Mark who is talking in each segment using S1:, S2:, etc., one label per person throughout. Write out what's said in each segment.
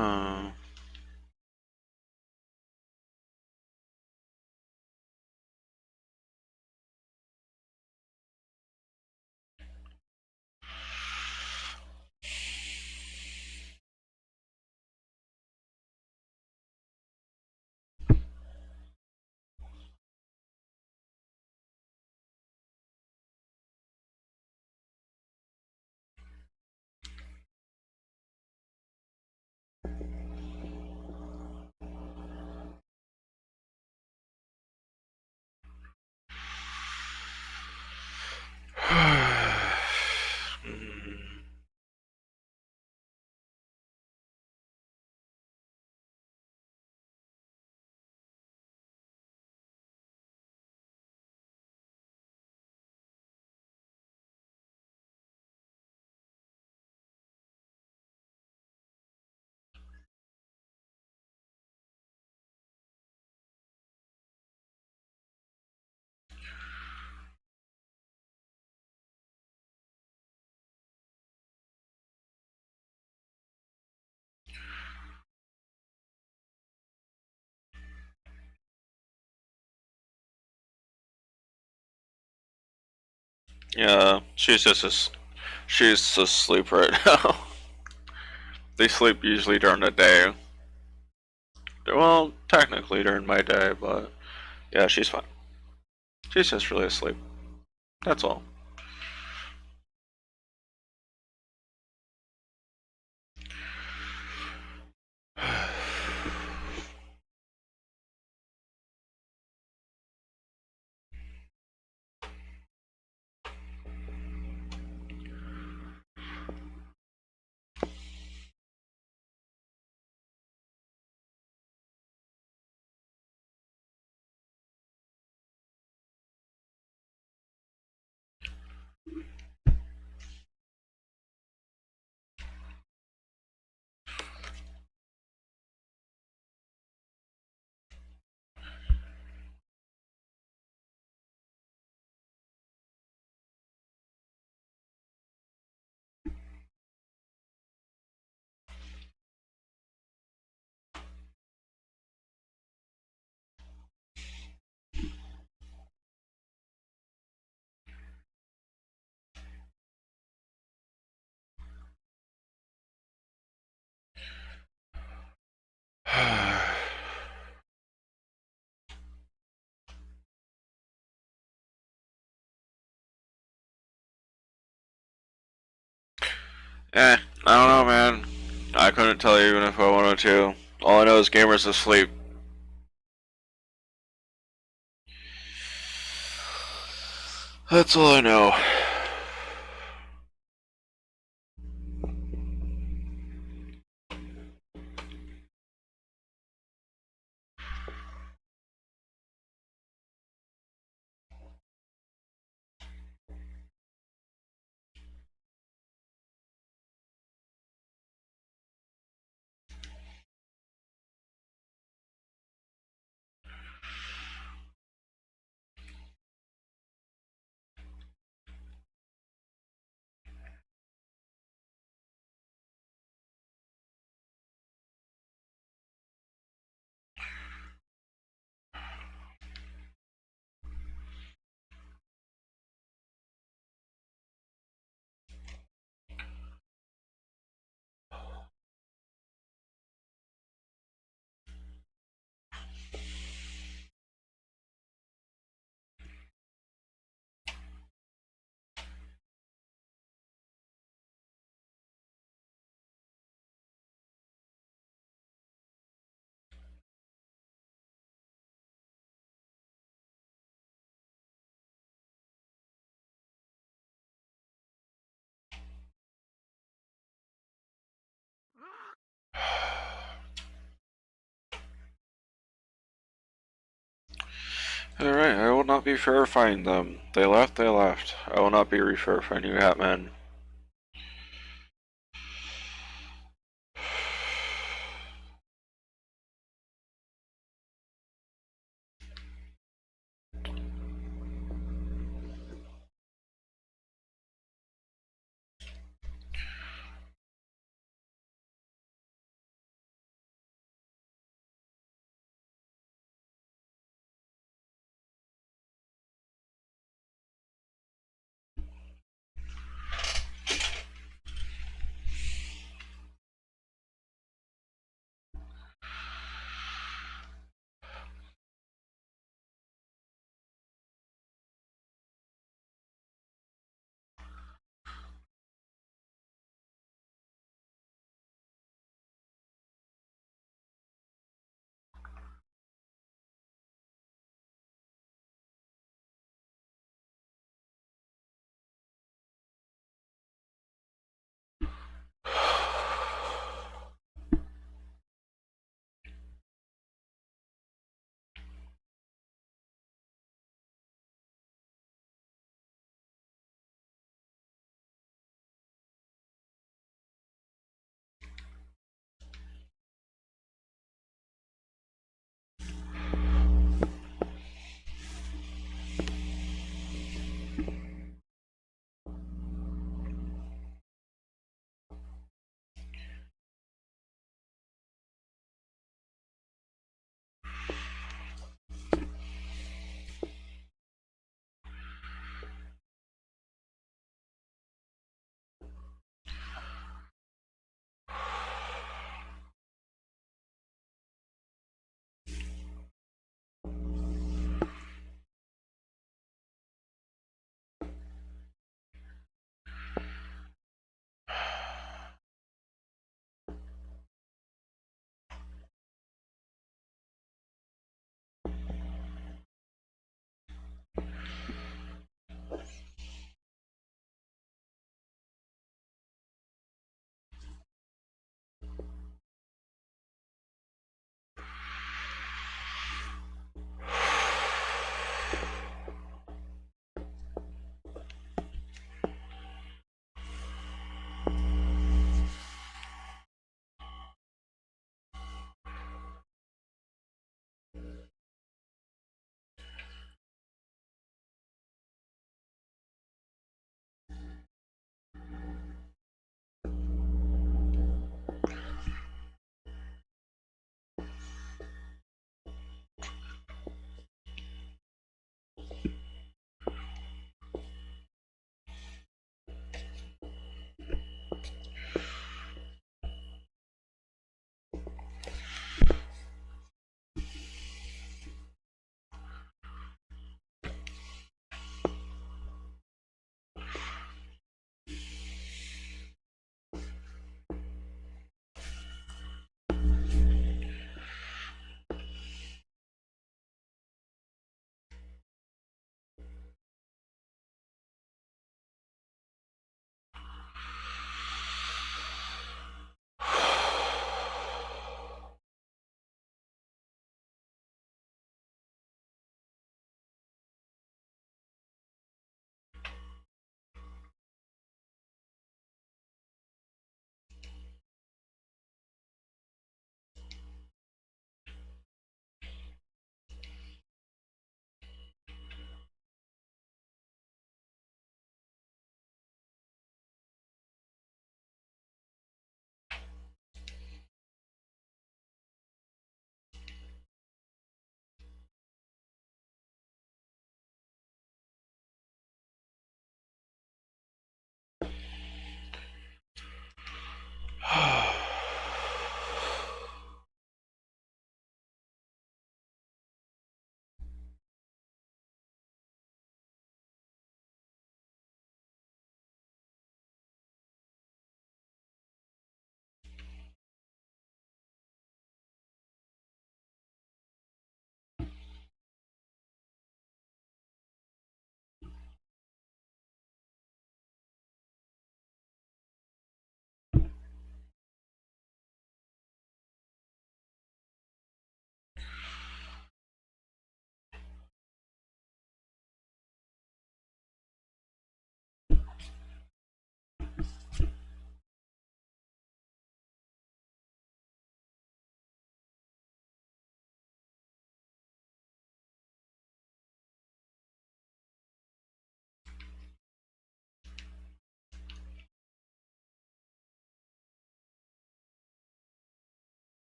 S1: Uh, yeah, she's asleep right now. They sleep usually during the day. Well, technically during my day, but yeah, she's fine. She's just really asleep. That's all. I don't know, man. I couldn't tell you even if I wanted to. All I know is Gamer's asleep. That's all I know. Alright, I will not be verifying them. They left, they left. I will not be re-verifying you, Hatman.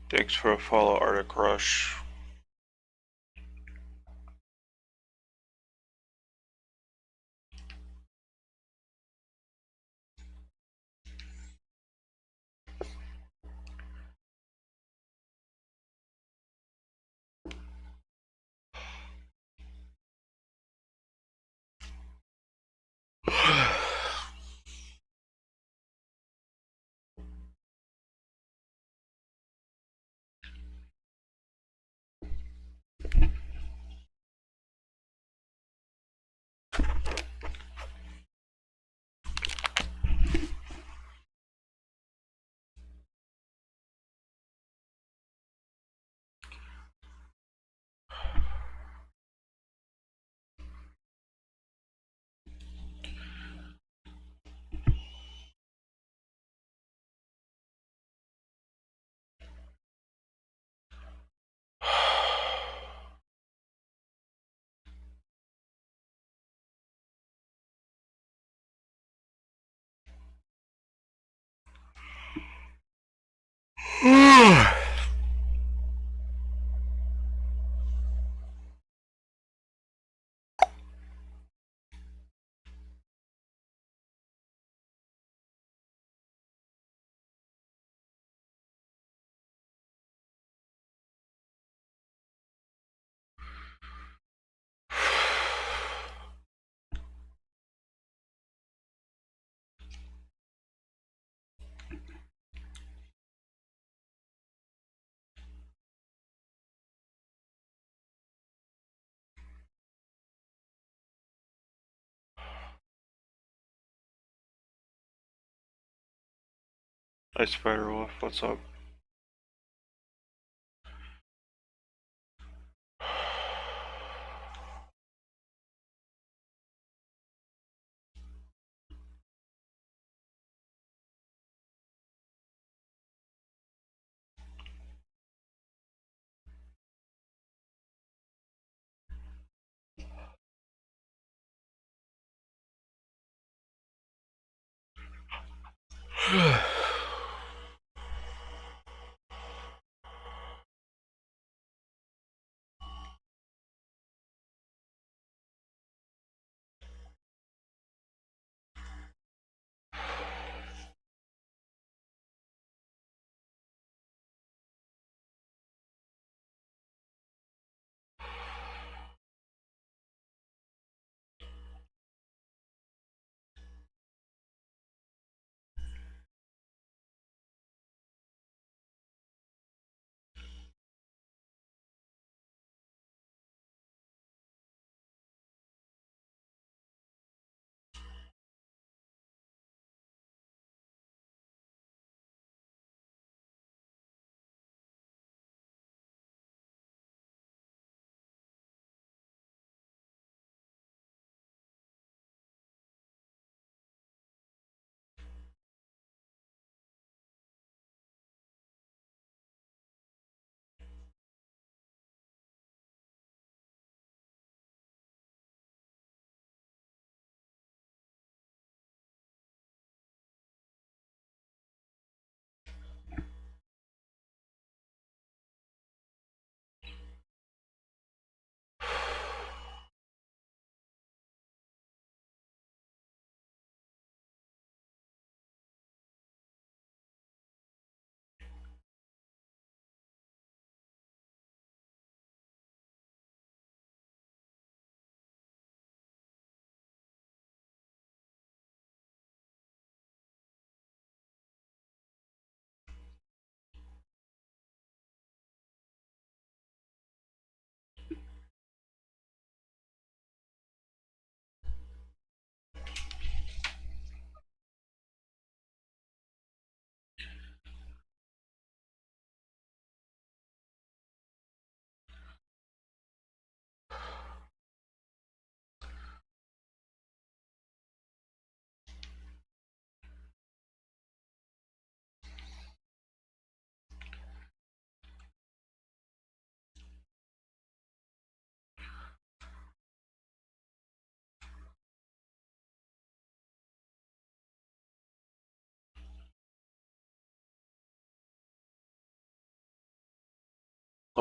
S1: Thanks for a follow, Arctic Rush. Hi, Spider Wolf, what's up?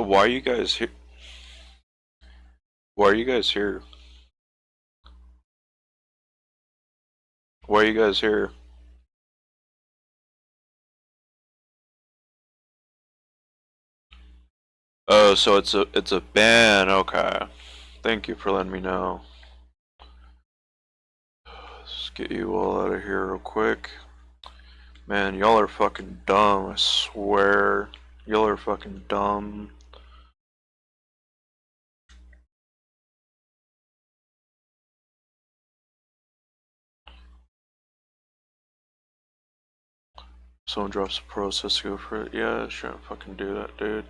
S1: Why are you guys here? Why are you guys here? Why are you guys here? Oh, so it's a ban. Okay. Thank you for letting me know. Let's get you all out of here real quick. Man, y'all are fucking dumb, I swear. Y'all are fucking dumb. Someone drops a process to go for it. Yeah, shouldn't fucking do that, dude.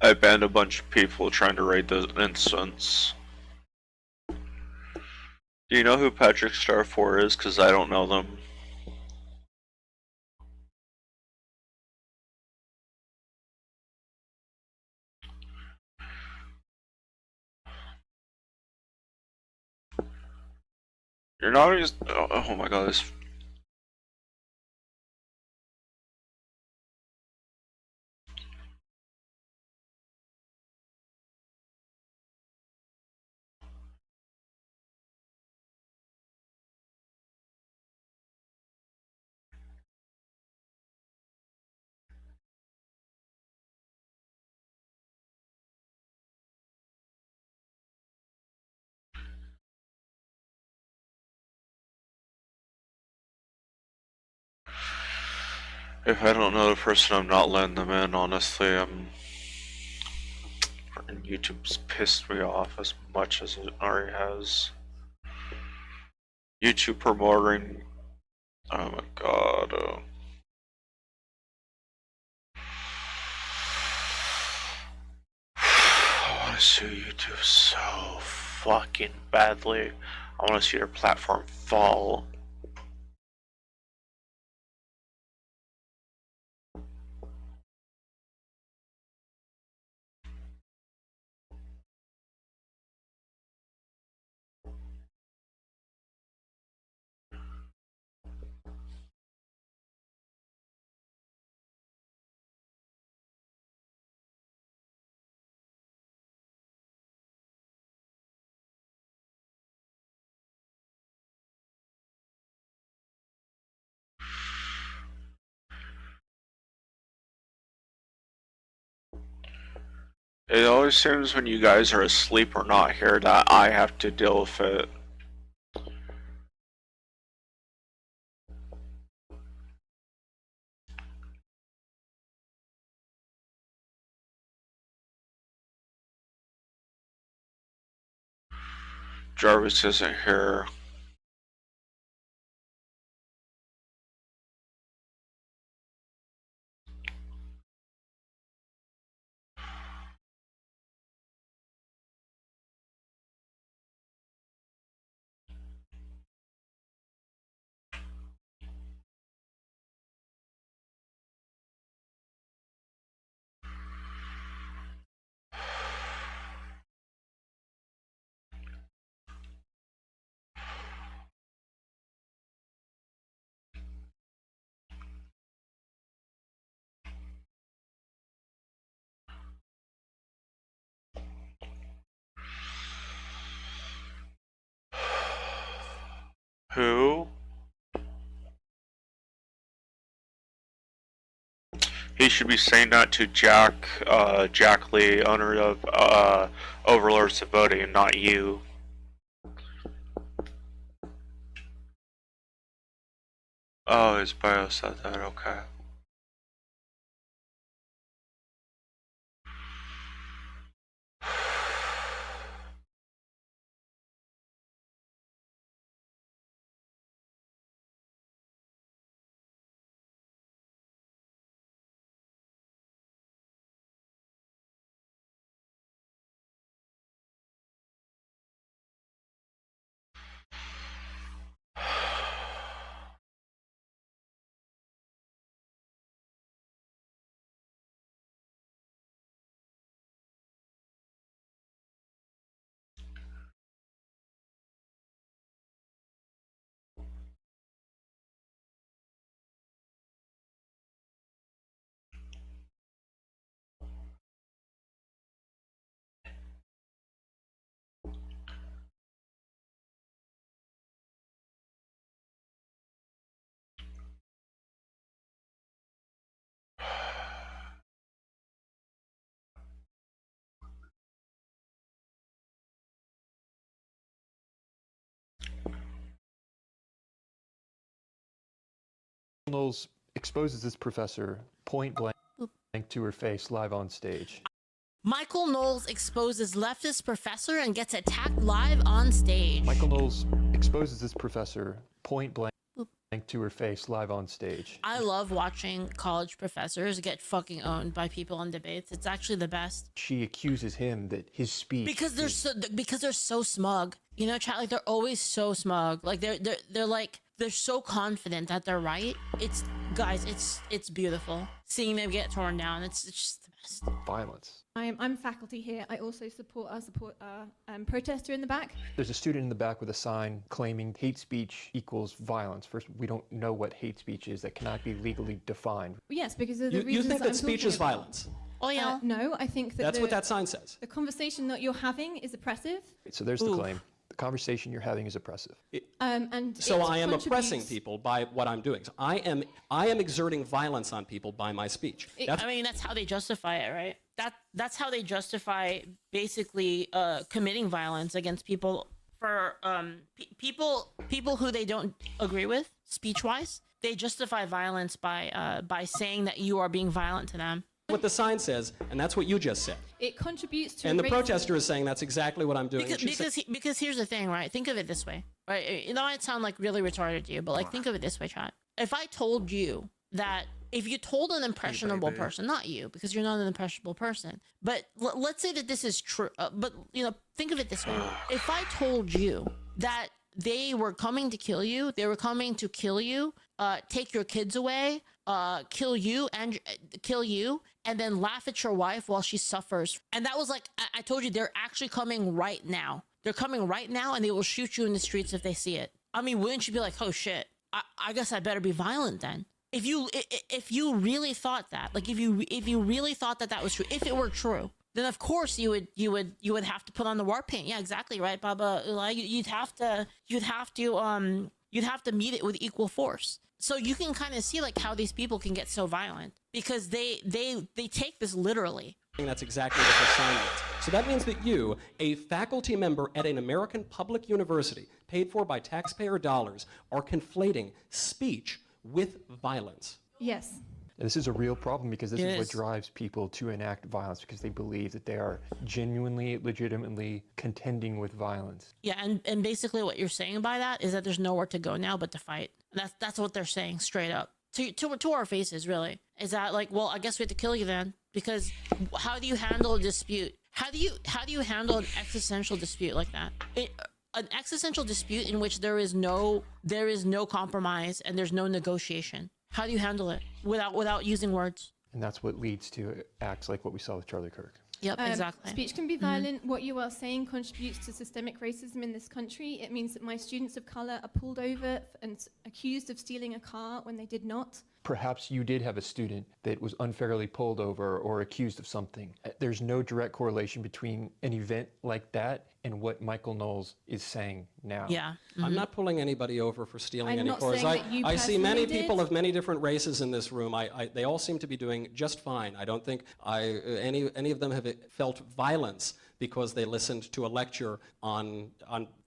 S1: I banned a bunch of people trying to raid the instance. Do you know who Patrick Star 4 is? Because I don't know them. You're not always. Oh my god, this. If I don't know the person, I'm not letting them in, honestly. YouTube's pissed me off as much as it already has. YouTube promoting. Oh my god. I want to sue YouTube so fucking badly. I want to see their platform fall. It always seems when you guys are asleep or not here that I have to deal with it. Jarvis isn't here. Who? He should be saying that to Jack Lee, owner of Overlords of Voting, not you. Oh, his bio said that, okay.
S2: Knowles exposes his professor point blank to her face live on stage.
S3: Michael Knowles exposes leftist professor and gets attacked live on stage.
S2: Michael Knowles exposes his professor point blank blank to her face live on stage.
S3: I love watching college professors get fucking owned by people on debates. It's actually the best.
S2: She accuses him that his speech
S3: Because they're so smug. You know, chat, like they're always so smug. Like they're so confident that they're right. It's beautiful seeing them get torn down. It's just the best.
S2: violence.
S4: I'm faculty here. I also support protester in the back.
S2: There's a student in the back with a sign claiming hate speech equals violence. First, we don't know what hate speech is. That cannot be legally defined.
S4: Yes, because of the
S5: You
S4: reasons
S5: think
S4: that
S5: that
S4: I'm
S5: speech
S4: talking
S5: is
S4: about.
S5: violence?
S3: Oh yeah.
S4: No, I think that
S5: That's what that sign says.
S4: the conversation that you're having is oppressive.
S2: So there's the claim. The conversation you're having is oppressive.
S4: And
S5: So
S4: it
S5: I am oppressing
S4: contributes-
S5: people by what I'm doing. So I am exerting violence on people by my speech.
S3: I mean, that's how they justify it, right? That's how they justify basically committing violence against people for people who they don't agree with speech wise. They justify violence by saying that you are being violent to them.
S5: What the sign says, and that's what you just said.
S4: It contributes to
S5: And the
S4: racism.
S5: protester is saying that's exactly what I'm doing. And she said-
S3: Because here's the thing, right? Think of it this way, right? It might sound like really retarded to you, but like think of it this way, chat. If I told you that, if you told an impressionable person, not you, because you're not an impressionable person, but let's say that this is true, but you know, think of it this way. If I told you that they were coming to kill you, they were coming to kill you, take your kids away, kill you, and then laugh at your wife while she suffers. And that was like, I told you, they're actually coming right now. They're coming right now, and they will shoot you in the streets if they see it. I mean, wouldn't you be like, oh shit, I guess I better be violent then? If you really thought that, like if you really thought that that was true, if it were true, then of course you would have to put on the war paint. Yeah, exactly right, Baba. Like you'd have to meet it with equal force. So you can kind of see like how these people can get so violent because they take this literally.
S5: That's exactly what the sign means. So that means that you, a faculty member at an American public university, paid for by taxpayer dollars, are conflating speech with violence.
S4: Yes.
S2: And this is a real problem because this
S3: It
S2: is what
S3: is.
S2: drives people to enact violence because they believe that they are genuinely, legitimately contending with violence.
S3: Yeah, and basically what you're saying by that is that there's nowhere to go now but to fight. That's what they're saying straight up to our faces. Really, is that like, well, I guess we have to kill you then, because how do you handle a dispute? How do you handle an existential dispute like that? An existential dispute in which there is no compromise and there's no negotiation. How do you handle it without using words?
S2: And that's what leads to acts like what we saw with Charlie Kirk.
S3: Yep, exactly.
S4: Speech can be violent. What you are saying contributes to systemic racism in this country. It means that my students of color are pulled over and accused of stealing a car when they did not.
S2: Perhaps you did have a student that was unfairly pulled over or accused of something. There's no direct correlation between an event like that and what Michael Knowles is saying now.
S3: Yeah.
S5: I'm not pulling anybody over for stealing
S4: I'm
S5: any
S4: not
S5: cars.
S4: saying that you
S5: I see many
S4: personally
S5: people
S4: did.
S5: of many different races in this room. They all seem to be doing just fine. I don't think any of them have felt violence because they listened to a lecture on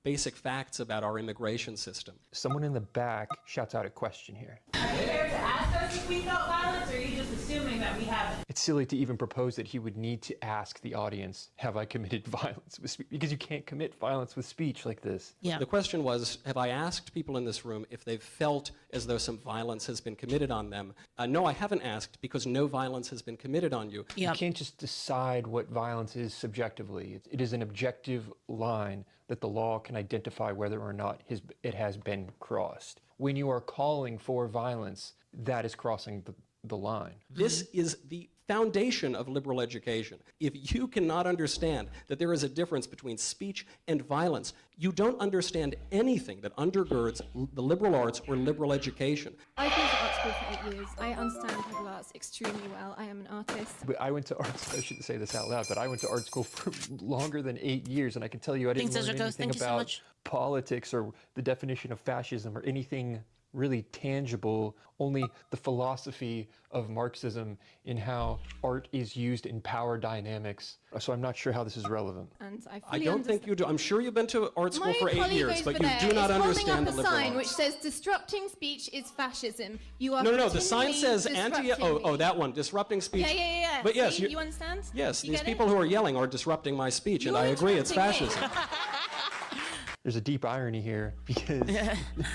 S5: basic facts about our immigration system.
S2: Someone in the back shouts out a question here.
S6: Are you there to ask us if we felt violence, or are you just assuming that we haven't?
S2: It's silly to even propose that he would need to ask the audience, have I committed violence with speech? Because you can't commit violence with speech like this.
S3: Yeah.
S5: The question was, have I asked people in this room if they've felt as though some violence has been committed on them? No, I haven't asked, because no violence has been committed on you.
S3: Yep.
S2: You can't just decide what violence is subjectively. It is an objective line that the law can identify whether or not it has been crossed. When you are calling for violence, that is crossing the line.
S5: This is the foundation of liberal education. If you cannot understand that there is a difference between speech and violence, you don't understand anything that undergirds the liberal arts or liberal education.
S4: I've been to art school for 8 years. I understand liberal arts extremely well. I am an artist.
S2: But I went to art school, I shouldn't say this out loud, but I went to art school for longer than 8 years, and I can tell you I didn't
S3: Thanks,
S2: learn
S3: Ezra.
S2: anything
S3: Thank you so
S2: about
S3: much.
S2: politics or the definition of fascism or anything really tangible, only the philosophy of Marxism in how art is used in power dynamics. So I'm not sure how this is relevant.
S4: And I
S5: I
S4: fully
S5: don't think you do. I'm sure you've been to art school
S4: My
S5: for 8
S4: colleague
S5: years,
S4: over
S5: but you
S4: there
S5: do not
S4: is
S5: understand the
S4: holding up a
S5: liberal
S4: sign which
S5: arts.
S4: says disrupting speech is fascism. You are
S5: No. The sign
S4: continually
S5: says anti.
S4: disrupting
S5: Oh,
S4: me.
S5: that one. Disrupting speech.
S4: Yeah.
S5: But yes,
S4: See, you understand?
S5: Yes,
S4: You
S5: these
S4: get
S5: people
S4: it?
S5: who are yelling are disrupting my speech, and
S4: You're
S5: I agree. It's
S4: interrupting me.
S5: fascism.
S2: There's a deep irony here because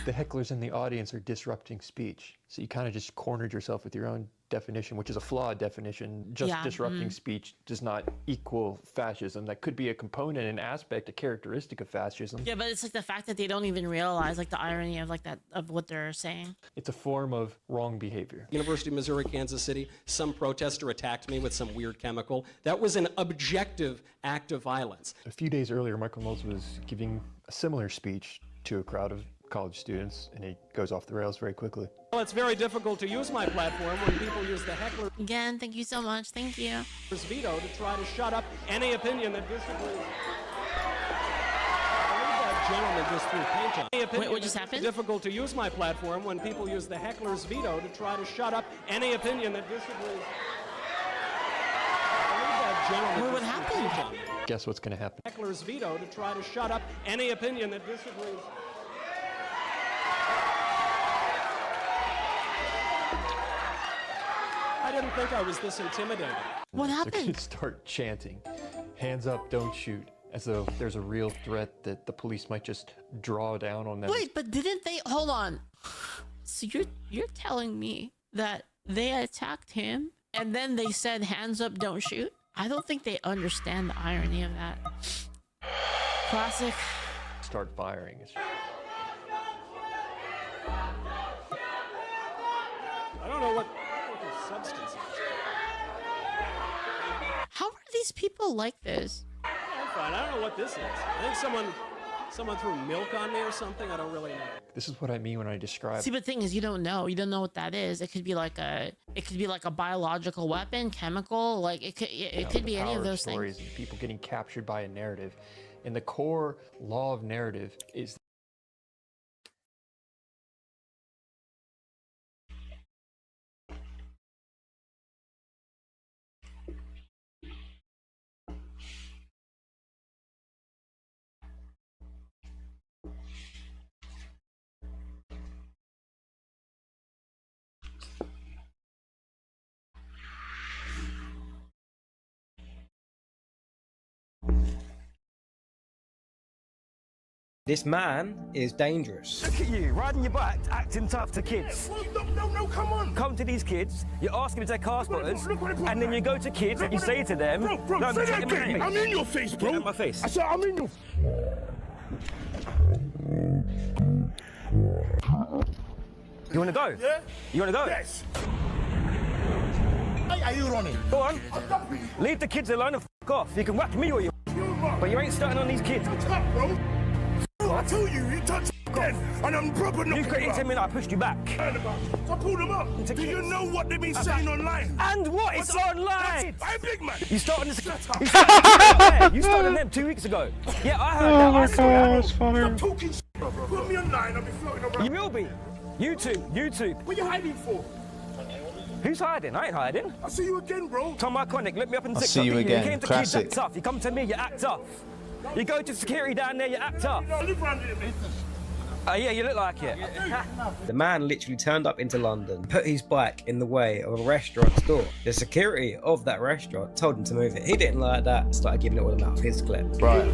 S2: the hecklers in the audience are disrupting speech. So you kind of just cornered yourself with your own definition, which is a flawed definition. Just disrupting speech does not equal fascism. That could be a component, an aspect, a characteristic of fascism.
S3: Yeah, but it's like the fact that they don't even realize like the irony of like that of what they're saying.
S2: It's a form of wrong behavior.
S5: University of Missouri, Kansas City, some protester attacked me with some weird chemical. That was an objective act of violence.
S2: A few days earlier, Michael Knowles was giving a similar speech to a crowd of college students, and he goes off the rails very quickly.
S5: Well, it's very difficult to use my platform when people use the heckler's
S3: Again, thank you so much. Thank you.
S5: veto to try to shut up any opinion that disagrees. I believe that gentleman just threw paint on. Any opinion
S3: what just
S5: that-
S3: happened?
S5: Difficult to use my platform when people use the heckler's veto to try to shut up any opinion that disagrees. I believe that gentleman
S3: What
S5: just threw
S3: happened?
S5: paint on me.
S2: Guess what's going to happen?
S5: Heckler's veto to try to shut up any opinion that disagrees. I didn't think I was this intimidating.
S3: What
S2: They're going
S3: happened?
S2: to start chanting, "Hands up, don't shoot," as though there's a real threat that the police might just draw down on them.
S3: Wait, but didn't they? Hold on. So you're telling me that they attacked him and then they said, "Hands up, don't shoot"? I don't think they understand the irony of that. Classic.
S2: Start firing.
S5: I don't know what the substance is.
S3: How are these people like this?
S5: I'm fine. I don't know what this is. I think someone threw milk on me or something. I don't really know.
S2: This is what I mean when I describe.
S3: See, but the thing is, you don't know. You don't know what that is. It could be like a biological weapon, chemical. Like it could be any of those
S2: stories
S3: things.
S2: and people getting captured by a narrative. And the core law of narrative is
S7: This man is dangerous.
S8: Look at you, riding your bike, acting tough to kids.
S9: No, come on.
S8: Come to these kids, you ask them if they're car spotters,
S9: Look what it put-
S8: and then you go to kids and you say to them,
S9: Bro,
S8: no,
S9: say
S8: check
S9: that
S8: in my
S9: again.
S8: face.
S9: I'm in your face, bro.
S8: In my face.
S9: I said I'm in your...
S8: You want to go?
S9: Yeah?
S8: You want to go?
S9: Yes. Why are you running?
S8: Go on.
S9: Stop me.
S8: Leave the kids alone and f*** off. You can whack me or you,
S9: You're wrong.
S8: but you ain't starting on these kids.
S9: Stop, bro. I told you, you touched again, and I'm proper
S8: You
S9: knocking
S8: couldn't
S9: you
S8: tell me
S9: out.
S8: that I pushed you back.
S9: I pulled them up. Do you know what they've been saying online?
S8: And what? It's online.
S9: I'm big man.
S8: You started this. You started them 2 weeks ago. Yeah, I heard that. I saw it.
S9: Stop talking shit, bro. Put me online, I'll be floating around.
S8: You will be. YouTube.
S9: What are you hiding for?
S8: Who's hiding? I ain't hiding.
S9: I'll see you again, bro.
S8: Tom Iconic, look me up in
S10: I'll
S8: TikTok.
S10: see you again.
S8: You came to
S10: Classic.
S8: kids, act tough. You come to me, you act tough. You go to security down there, you act tough.
S9: I live around here, man.
S8: Yeah, you look like it.
S7: The man literally turned up into London, put his bike in the way of a restaurant's door. The security of that restaurant told him to move it. He didn't like that, started giving it all out of his clip.
S10: Right.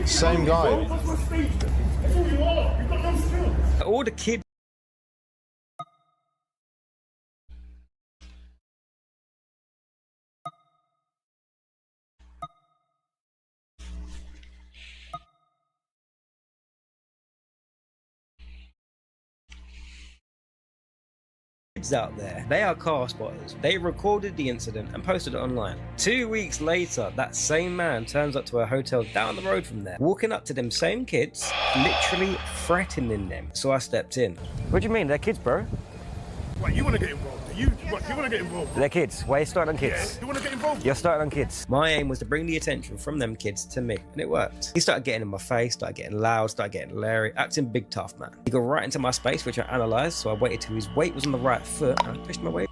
S10: Same guy.
S9: What's my stage? That's who you are. You've got no skill.
S7: All the kids out there, they are car spotters. They recorded the incident and posted it online. 2 weeks later, that same man turns up to a hotel down the road from there, walking up to them same kids, literally threatening them. So I stepped in.
S8: What do you mean? They're kids, bro.
S9: What, you want to get involved? You want to get involved?
S8: They're kids. Why are you starting on
S9: Yeah,
S8: kids?
S9: you want to get involved?
S8: You're starting on kids.
S7: My aim was to bring the attention from them kids to me, and it worked. He started getting in my face, started getting loud, started getting leery, acting big tough, man. He got right into my space, which I analysed, so I waited till his weight was on the right foot, and I pushed my weight.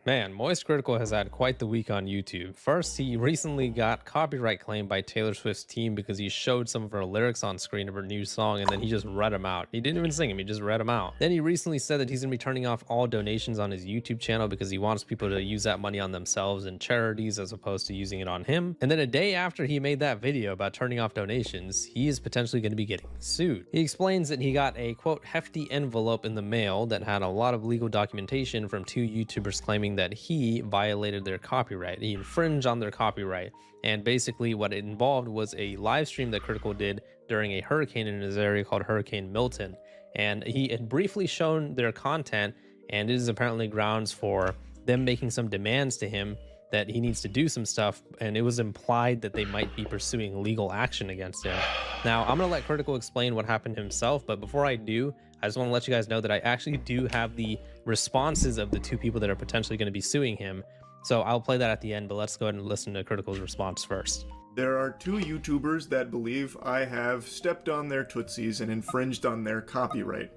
S10: Man, Moist Critical has had quite the week on YouTube. First, he recently got copyright claim by Taylor Swift's team because he showed some of her lyrics on screen of her new song and then he just read them out. He didn't even sing them, he just read them out. Then he recently said that he's going to be turning off all donations on his YouTube channel because he wants people to use that money on themselves and charities as opposed to using it on him. And then a day after he made that video about turning off donations, he is potentially going to be getting sued. He explains that he got a quote hefty envelope in the mail that had a lot of legal documentation from 2 YouTubers claiming that he violated their copyright. He infringed on their copyright. And basically what it involved was a live stream that Critical did during a hurricane in his area called Hurricane Milton. And he had briefly shown their content, and it is apparently grounds for them making some demands to him that he needs to do some stuff, and it was implied that they might be pursuing legal action against him. Now, I'm gonna let Critical explain what happened himself, but before I do, I just want to let you guys know that I actually do have the responses of the 2 people that are potentially going to be suing him. So I'll play that at the end, but let's go ahead and listen to Critical's response first.
S11: There are 2 YouTubers that believe I have stepped on their tootsies and infringed on their copyright.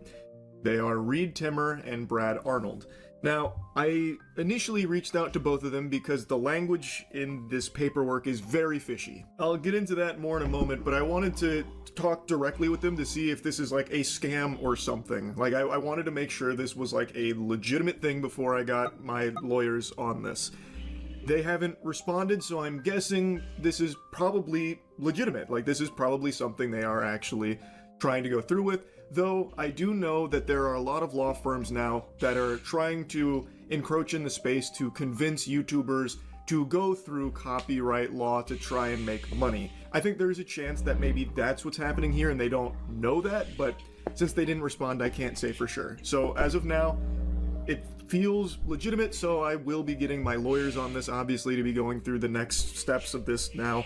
S11: They are Reed Timmer and Brad Arnold. Now, I initially reached out to both of them because the language in this paperwork is very fishy. I'll get into that more in a moment, but I wanted to talk directly with them to see if this is like a scam or something. Like, I wanted to make sure this was like a legitimate thing before I got my lawyers on this. They haven't responded, so I'm guessing this is probably legitimate. Like, this is probably something they are actually trying to go through with. Though I do know that there are a lot of law firms now that are trying to encroach in the space to convince YouTubers to go through copyright law to try and make money. I think there's a chance that maybe that's what's happening here and they don't know that, but since they didn't respond, I can't say for sure. So as of now, it feels legitimate, so I will be getting my lawyers on this, obviously, to be going through the next steps of this now,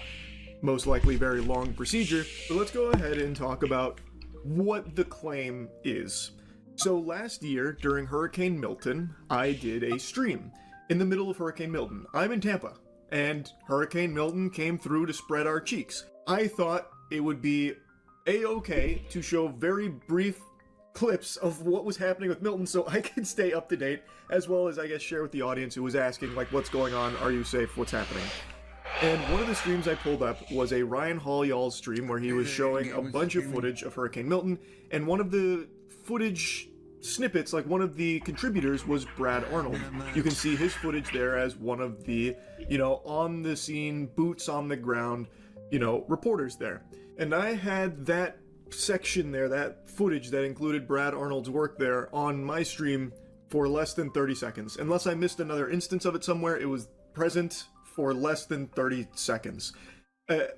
S11: most likely very long procedure. But let's go ahead and talk about what the claim is. So last year, during Hurricane Milton, I did a stream in the middle of Hurricane Milton. I'm in Tampa, and Hurricane Milton came through to spread our cheeks. I thought it would be a-okay to show very brief clips of what was happening with Milton so I could stay up to date, as well as, I guess, share with the audience who was asking, like, what's going on, are you safe, what's happening? And one of the streams I pulled up was a Ryan Hall y'all stream where he was showing a bunch of footage of Hurricane Milton, and one of the footage snippets, like one of the contributors, was Brad Arnold. You can see his footage there as one of the, on the scene, boots on the ground, reporters there. And I had that section there, that footage that included Brad Arnold's work there, on my stream for less than 30 seconds. Unless I missed another instance of it somewhere, it was present for less than 30 seconds.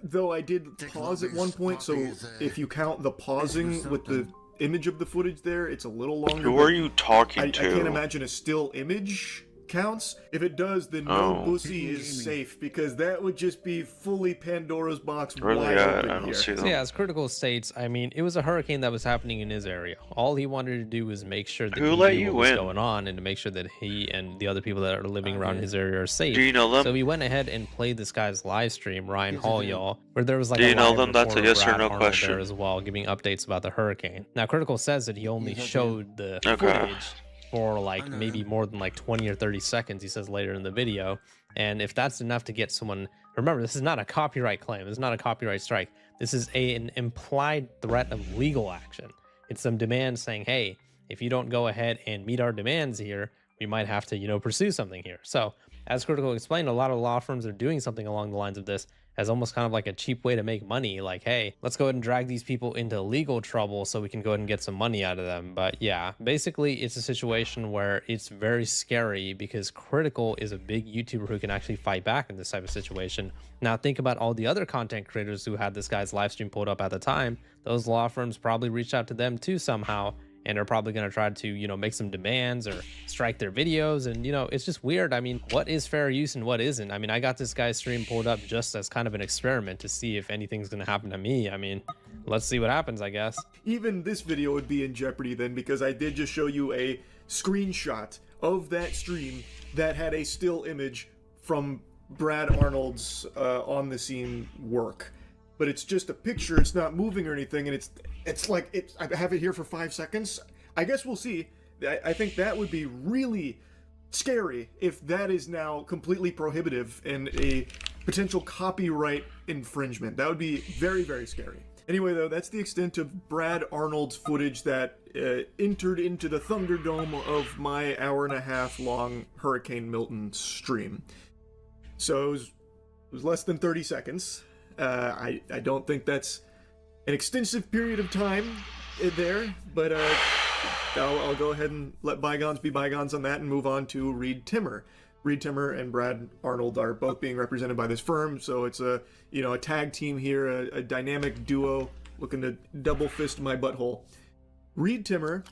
S11: Though I did pause at one point, so if you count the pausing with the image of the footage there, it's a little longer.
S1: Who are you talking to?
S11: I can't imagine a still image counts. If it does, then no pussy is safe, because that would just be fully Pandora's box wide open here.
S10: So yeah, as Critical states, I mean, it was a hurricane that was happening in his area. All he wanted to do was make sure that he knew what was going on and to make sure that he and the other people that are living around his area are safe.
S1: Do you know them?
S10: So he went ahead and played this guy's live stream, Ryan Hall y'all, where there was like
S1: Do you
S10: a
S1: know
S10: live
S1: them? That's a yes or no
S10: Arnold
S1: question.
S10: there as well, giving updates about the hurricane. Now, Critical says that he only showed the footage for like maybe more than like 20 or 30 seconds, he says later in the video. And if that's enough to get someone, remember, this is not a copyright claim, this is not a copyright strike, this is an implied threat of legal action. It's some demand saying, hey, if you don't go ahead and meet our demands here, we might have to, pursue something here. So as Critical explained, a lot of law firms are doing something along the lines of this as almost kind of like a cheap way to make money. Like, hey, let's go ahead and drag these people into legal trouble so we can go ahead and get some money out of them. But yeah, basically it's a situation where it's very scary because Critical is a big YouTuber who can actually fight back in this type of situation. Now think about all the other content creators who had this guy's live stream pulled up at the time. Those law firms probably reached out to them too somehow, and are probably going to try to, make some demands or strike their videos. And, it's just weird. I mean, what is fair use and what isn't? I mean, I got this guy's stream pulled up just as kind of an experiment to see if anything's going to happen to me. I mean, let's see what happens, I guess.
S11: Even this video would be in jeopardy then, because I did just show you a screenshot of that stream that had a still image from Brad Arnold's on the scene work. But it's just a picture, it's not moving or anything, and it's I have it here for 5 seconds. I guess we'll see. I think that would be really scary if that is now completely prohibitive and a potential copyright infringement. That would be very, very scary. Anyway, though, that's the extent of Brad Arnold's footage that entered into the Thunderdome of my hour-and-a-half long Hurricane Milton stream. So it was less than 30 seconds. I don't think that's an extensive period of time there, but I'll go ahead and let bygones be bygones on that and move on to Reed Timmer. Reed Timmer and Brad Arnold are both being represented by this firm, so it's a tag team here, a dynamic duo looking to double fist my butthole. Reed Timmer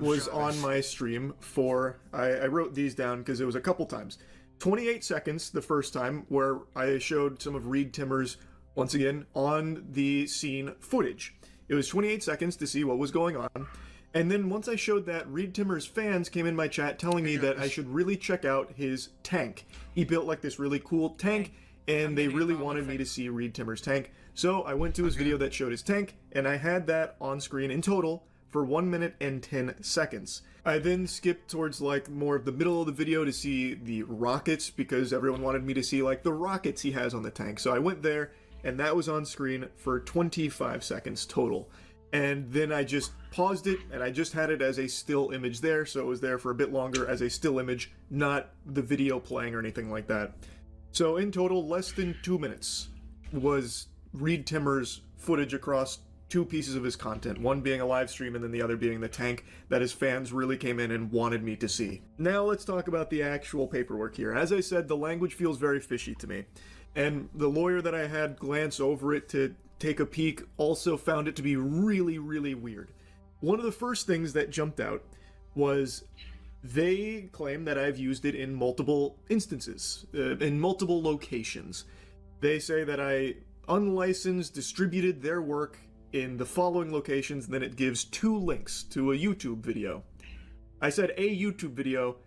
S11: was on my stream for, I wrote these down because it was a couple times. 28 seconds the first time, where I showed some of Reed Timmer's, once again, on the scene footage. It was 28 seconds to see what was going on. And then once I showed that, Reed Timmer's fans came in my chat telling me that I should really check out his tank. He built like this really cool tank, and they really wanted me to see Reed Timmer's tank. So I went to his video that showed his tank, and I had that on screen in total for 1 minute and 10 seconds. I then skipped towards like more of the middle of the video to see the rockets, because everyone wanted me to see like the rockets he has on the tank. So I went there, and that was on screen for 25 seconds total. And then I just paused it, and I just had it as a still image there, so it was there for a bit longer as a still image, not the video playing or anything like that. So in total, less than 2 minutes was Reed Timmer's footage across 2 pieces of his content, one being a live stream and then the other being the tank that his fans really came in and wanted me to see. Now let's talk about the actual paperwork here. As I said, the language feels very fishy to me, and the lawyer that I had glance over it to take a peek also found it to be really, really weird. One of the first things that jumped out was they claim that I've used it in multiple instances, in multiple locations. They say that I unlicensed distributed their work in the following locations, and then it gives 2 links to a YouTube video. I said a YouTube video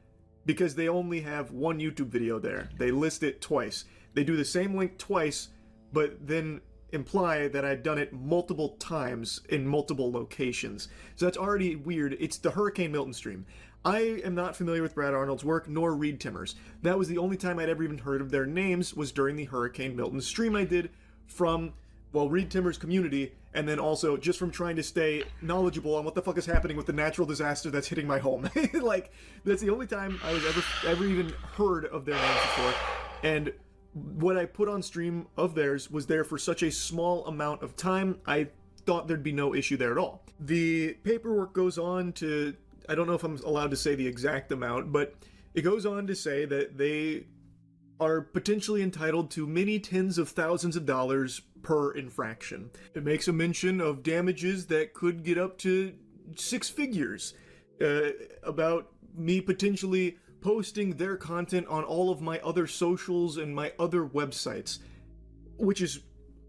S11: because they only have 1 YouTube video there. They list it twice. They do the same link twice, but then imply that I've done it multiple times in multiple locations. So that's already weird. It's the Hurricane Milton stream. I am not familiar with Brad Arnold's work, nor Reed Timmer's. That was the only time I'd ever even heard of their names, was during the Hurricane Milton stream I did from, well, Reed Timmer's community, and then also just from trying to stay knowledgeable on what the fuck is happening with the natural disaster that's hitting my home. Like, that's the only time I was ever even heard of their names before. And what I put on stream of theirs was there for such a small amount of time, I thought there'd be no issue there at all. The paperwork goes on to, I don't know if I'm allowed to say the exact amount, but it goes on to say that they are potentially entitled to many tens of thousands of dollars per infraction. It makes a mention of damages that could get up to 6 figures, about me potentially posting their content on all of my other socials and my other websites, which is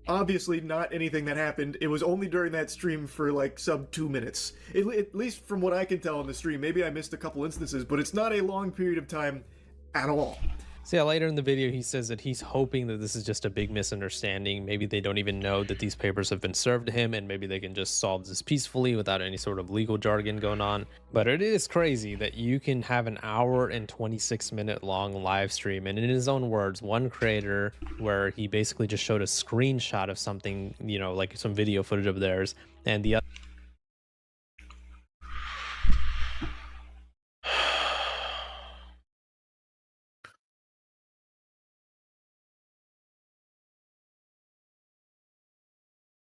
S11: obviously not anything that happened. It was only during that stream for like sub 2 minutes. At least from what I can tell on the stream. Maybe I missed a couple instances, but it's not a long period of time at all.
S10: So yeah, later in the video, he says that he's hoping that this is just a big misunderstanding. Maybe they don't even know that these papers have been served to him, and maybe they can just solve this peacefully without any sort of legal jargon going on. But it is crazy that you can have an hour and 26-minute long live stream, and in his own words, one creator, where he basically just showed a screenshot of something, you know, like some video footage of theirs, and the other.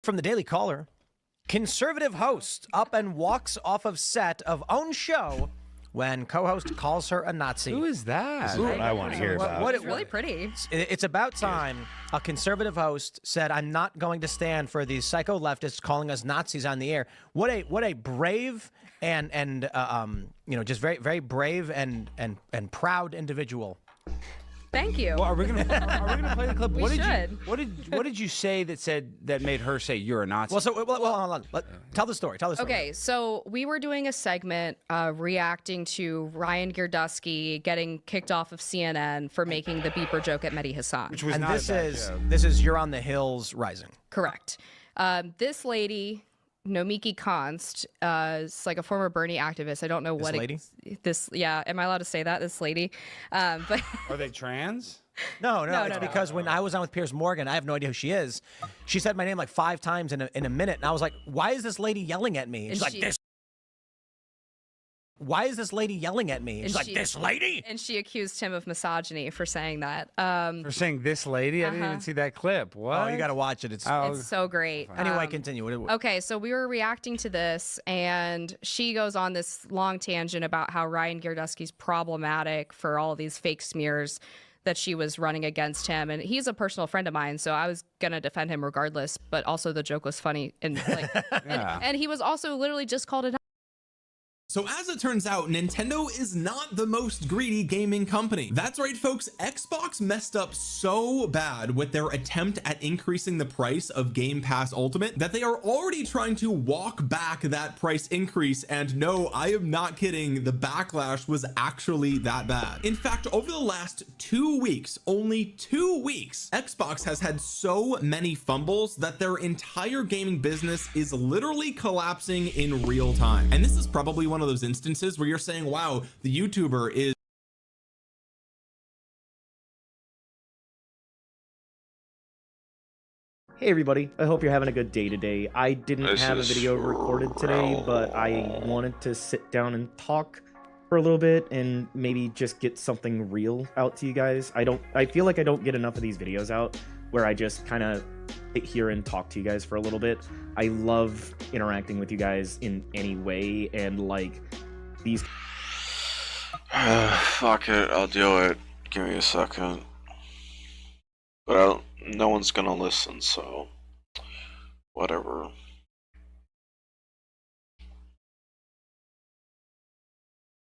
S12: From the Daily Caller, conservative host up and walks off of set of own show when co-host calls her a Nazi.
S13: Who is that? This is what I want to hear about.
S14: It's really pretty.
S12: It's about time a conservative host said, "I'm not going to stand for these psycho leftists calling us Nazis on the air." What a brave and you know, just very, very brave and proud individual.
S14: Thank you.
S13: Well, are we gonna play the clip?
S14: We should.
S13: What did you say that made her say you're a Nazi?
S12: Well, hold on. Tell the story.
S14: Okay, so we were doing a segment reacting to Ryan Girdusky getting kicked off of CNN for making the beeper joke at Mehdi Hassan.
S13: Which was
S12: and
S13: not
S12: this is You're on the Hills Rising.
S14: Correct. This lady Nomiki Konst is like a former Bernie activist. I don't know what
S12: lady?
S14: Yeah, am I allowed to say that? This lady. But
S13: Are they trans?
S12: No,
S14: No,
S12: it's
S14: no,
S12: because when I was on with Piers Morgan, I have no idea who she is. She said my name like 5 times in a minute, and I was like, "Why is this lady yelling at me?" And she's like, "This." Why is this lady yelling at me? And she's like, "This lady."
S14: And she accused him of misogyny for saying that.
S13: For saying this lady? I didn't even see that clip. What?
S12: Oh, you got to watch it. It's
S14: so great.
S12: Anyway, continue.
S14: Okay, so we were reacting to this, and she goes on this long tangent about how Ryan Girdusky's problematic for all these fake smears that she was running against him, and he's a personal friend of mine, so I was gonna defend him regardless. But also, the joke was funny, and like, and he was also literally just called it.
S15: So as it turns out, Nintendo is not the most greedy gaming company. That's right, folks. Xbox messed up so bad with their attempt at increasing the price of Game Pass Ultimate that they are already trying to walk back that price increase. And no, I am not kidding. The backlash was actually that bad. In fact, over the last 2 weeks, only 2 weeks, Xbox has had so many fumbles that their entire gaming business is literally collapsing in real time. And this is probably one of those instances where you're saying, wow, the YouTuber is
S16: Hey everybody, I hope you're having a good day today. I didn't have a video recorded today, but I wanted to sit down and talk for a little bit and maybe just get something real out to you guys. I feel like I don't get enough of these videos out where I just kind of sit here and talk to you guys for a little bit. I love interacting with you guys in any way, and like these
S1: Fuck it, I'll do it. Give me a second. But no one's gonna listen, so whatever.